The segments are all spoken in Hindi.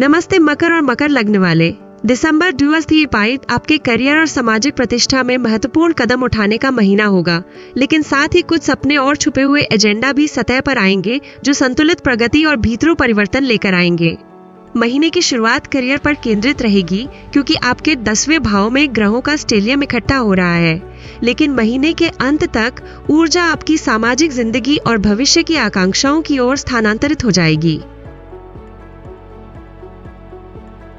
नमस्ते मकर और मकर लग्न वाले। दिसंबर द्वितीयपाद आपके करियर और सामाजिक प्रतिष्ठा में महत्वपूर्ण कदम उठाने का महीना होगा, लेकिन साथ ही कुछ सपने और छुपे हुए एजेंडा भी सतह पर आएंगे जो संतुलित प्रगति और भीतरू परिवर्तन लेकर आएंगे। महीने की शुरुआत करियर पर केंद्रित रहेगी क्योंकि आपके 10वें भाव में ग्रहों का स्टेलियम इकट्ठा हो रहा है, लेकिन महीने के अंत तक ऊर्जा आपकी सामाजिक जिंदगी और भविष्य की आकांक्षाओं की ओर स्थानांतरित हो जाएगी।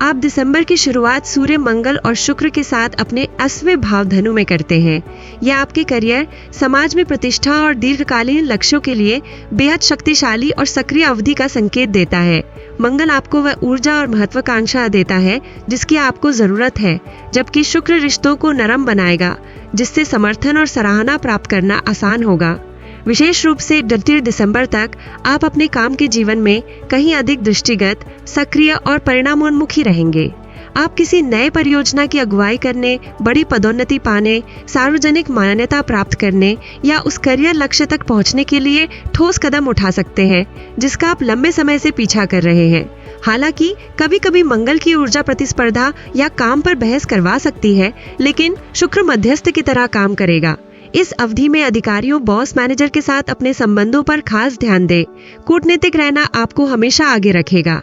आप दिसंबर की शुरुआत सूर्य, मंगल और शुक्र के साथ अपने 8वें भाव धनु में करते हैं। यह आपके करियर, समाज में प्रतिष्ठा और दीर्घकालीन लक्ष्यों के लिए बेहद शक्तिशाली और सक्रिय अवधि का संकेत देता है। मंगल आपको वह ऊर्जा और महत्वाकांक्षा देता है जिसकी आपको जरूरत है, जबकि शुक्र रिश्तों को नरम बनाएगा, जिससे समर्थन और सराहना प्राप्त करना आसान होगा। विशेष रूप से 29 दिसंबर तक आप अपने काम के जीवन में कहीं अधिक दृष्टिगत, सक्रिय और परिणामोन्मुखी रहेंगे। आप किसी नए परियोजना की अगुवाई करने, बड़ी पदोन्नति पाने, सार्वजनिक मान्यता प्राप्त करने या उस करियर लक्ष्य तक पहुंचने के लिए ठोस कदम उठा सकते हैं जिसका आप लंबे समय से पीछा कर रहे हैं। हालांकि कभी कभी मंगल की ऊर्जा प्रतिस्पर्धा या काम पर बहस करवा सकती है, लेकिन शुक्र मध्यस्थ की तरह काम करेगा। इस अवधि में अधिकारियों, बॉस, मैनेजर के साथ अपने संबंधों पर खास ध्यान दें। कूटनीतिक रहना आपको हमेशा आगे रखेगा।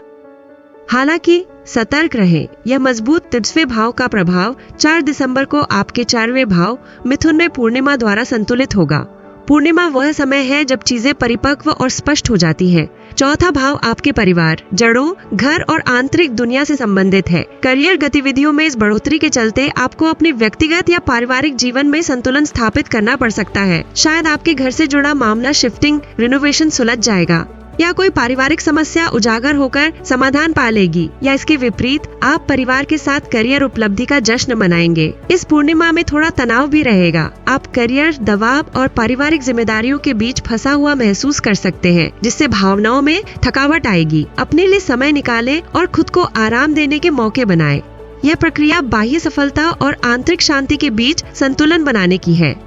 हालांकि सतर्क रहें, यह मजबूत 30वें भाव का प्रभाव 4 दिसंबर को आपके 4वें भाव मिथुन में पूर्णिमा द्वारा संतुलित होगा। पूर्णिमा वह समय है जब चीजें परिपक्व और स्पष्ट हो जाती हैं। चौथा भाव आपके परिवार, जड़ों, घर और आंतरिक दुनिया से संबंधित है। करियर गतिविधियों में इस बढ़ोतरी के चलते आपको अपने व्यक्तिगत या पारिवारिक जीवन में संतुलन स्थापित करना पड़ सकता है। शायद आपके घर से जुड़ा मामला शिफ्टिंग, रिनोवेशन सुलझ जाएगा या कोई पारिवारिक समस्या उजागर होकर समाधान पा लेगी, या इसके विपरीत आप परिवार के साथ करियर उपलब्धि का जश्न मनाएंगे। इस पूर्णिमा में थोड़ा तनाव भी रहेगा। आप करियर, दबाव और पारिवारिक जिम्मेदारियों के बीच फंसा हुआ महसूस कर सकते हैं, जिससे भावनाओं में थकावट आएगी। अपने लिए समय निकालें और खुद को आराम देने के मौके बनाएं। यह प्रक्रिया बाह्य सफलता और आंतरिक शांति के बीच संतुलन बनाने की है।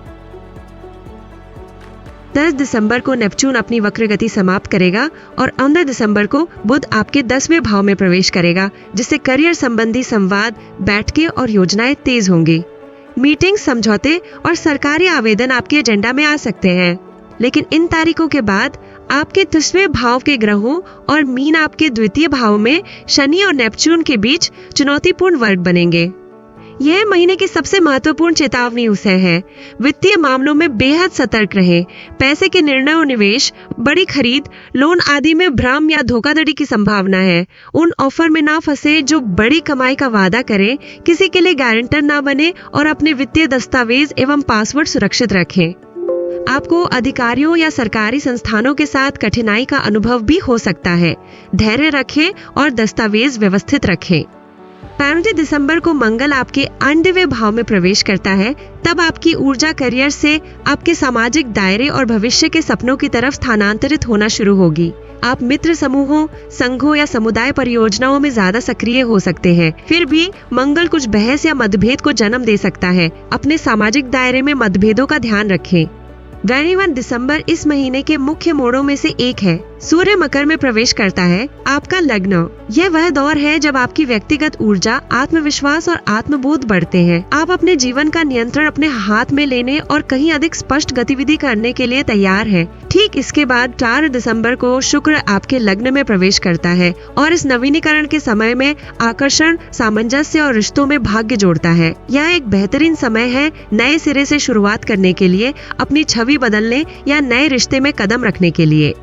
10 दिसंबर को नेपच्यून अपनी वक्र गति समाप्त करेगा और 15 दिसंबर को बुध आपके 10वें भाव में प्रवेश करेगा, जिससे करियर संबंधी संवाद, बैठकें और योजनाएं तेज होंगी। मीटिंग, समझौते और सरकारी आवेदन आपके एजेंडा में आ सकते हैं, लेकिन इन तारीखों के बाद आपके 10वें भाव के ग्रहों और मीन आपके द्वितीय भाव में शनि और नेपच्यून के बीच चुनौतीपूर्ण वर्ग बनेंगे। यह महीने की सबसे महत्वपूर्ण चेतावनी उसे है। वित्तीय मामलों में बेहद सतर्क रहें। पैसे के निर्णय और निवेश, बड़ी खरीद, लोन आदि में भ्रम या धोखाधड़ी की संभावना है। उन ऑफर में ना फंसे जो बड़ी कमाई का वादा करें। किसी के लिए गारंटर ना बने और अपने वित्तीय दस्तावेज एवं पासवर्ड सुरक्षित रखें। आपको अधिकारियों या सरकारी संस्थानों के साथ कठिनाई का अनुभव भी हो सकता है। धैर्य रखें और दस्तावेज व्यवस्थित रखें। 15 दिसंबर को मंगल आपके 8वें भाव में प्रवेश करता है। तब आपकी ऊर्जा करियर से आपके सामाजिक दायरे और भविष्य के सपनों की तरफ स्थानांतरित होना शुरू होगी। आप मित्र समूहों, संघों या समुदाय परियोजनाओं में ज्यादा सक्रिय हो सकते हैं। फिर भी मंगल कुछ बहस या मतभेद को जन्म दे सकता है। अपने सामाजिक दायरे में मतभेदों का ध्यान रखें। 21 दिसंबर इस महीने के मुख्य मोड़ों में से एक है। सूर्य मकर में प्रवेश करता है, आपका लग्न। यह वह दौर है जब आपकी व्यक्तिगत ऊर्जा, आत्मविश्वास और आत्मबोध बढ़ते हैं। आप अपने जीवन का नियंत्रण अपने हाथ में लेने और कहीं अधिक स्पष्ट गतिविधि करने के लिए तैयार हैं। ठीक इसके बाद 4 दिसंबर को शुक्र आपके लग्न में प्रवेश करता है और इस नवीनीकरण के समय में आकर्षण, सामंजस्य और रिश्तों में भाग्य जोड़ता है। यह एक बेहतरीन समय है नए सिरे से शुरुआत करने के लिए, अपनी छवि बदलने या नए रिश्ते में कदम रखने के लिए।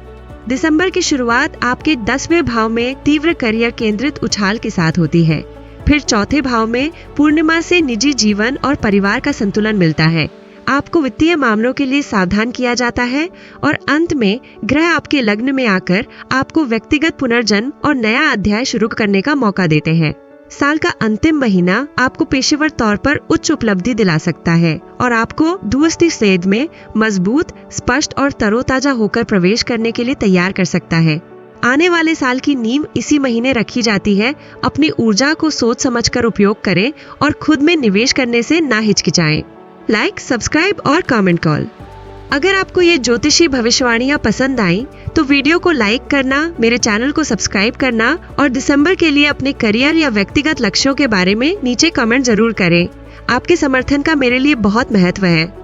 दिसंबर की शुरुआत आपके 10वें भाव में तीव्र करियर केंद्रित उछाल के साथ होती है। फिर चौथे भाव में पूर्णिमा से निजी जीवन और परिवार का संतुलन मिलता है। आपको वित्तीय मामलों के लिए सावधान किया जाता है और अंत में ग्रह आपके लग्न में आकर आपको व्यक्तिगत पुनर्जन्म और नया अध्याय शुरू करने का मौका देते हैं। साल का अंतिम महीना आपको पेशेवर तौर पर उच्च उपलब्धि दिला सकता है और आपको दूसरी सेध में मजबूत, स्पष्ट और तरोताजा होकर प्रवेश करने के लिए तैयार कर सकता है। आने वाले साल की नींव इसी महीने रखी जाती है। अपनी ऊर्जा को सोच समझकर उपयोग करें और खुद में निवेश करने से ना हिचकिचाएं। लाइक, सब्सक्राइब और कमेंट कॉल। अगर आपको ये ज्योतिषी भविष्यवाणियाँ पसंद आई तो वीडियो को लाइक करना, मेरे चैनल को सब्सक्राइब करना और दिसंबर के लिए अपने करियर या व्यक्तिगत लक्ष्यों के बारे में नीचे कमेंट जरूर करें। आपके समर्थन का मेरे लिए बहुत महत्व है।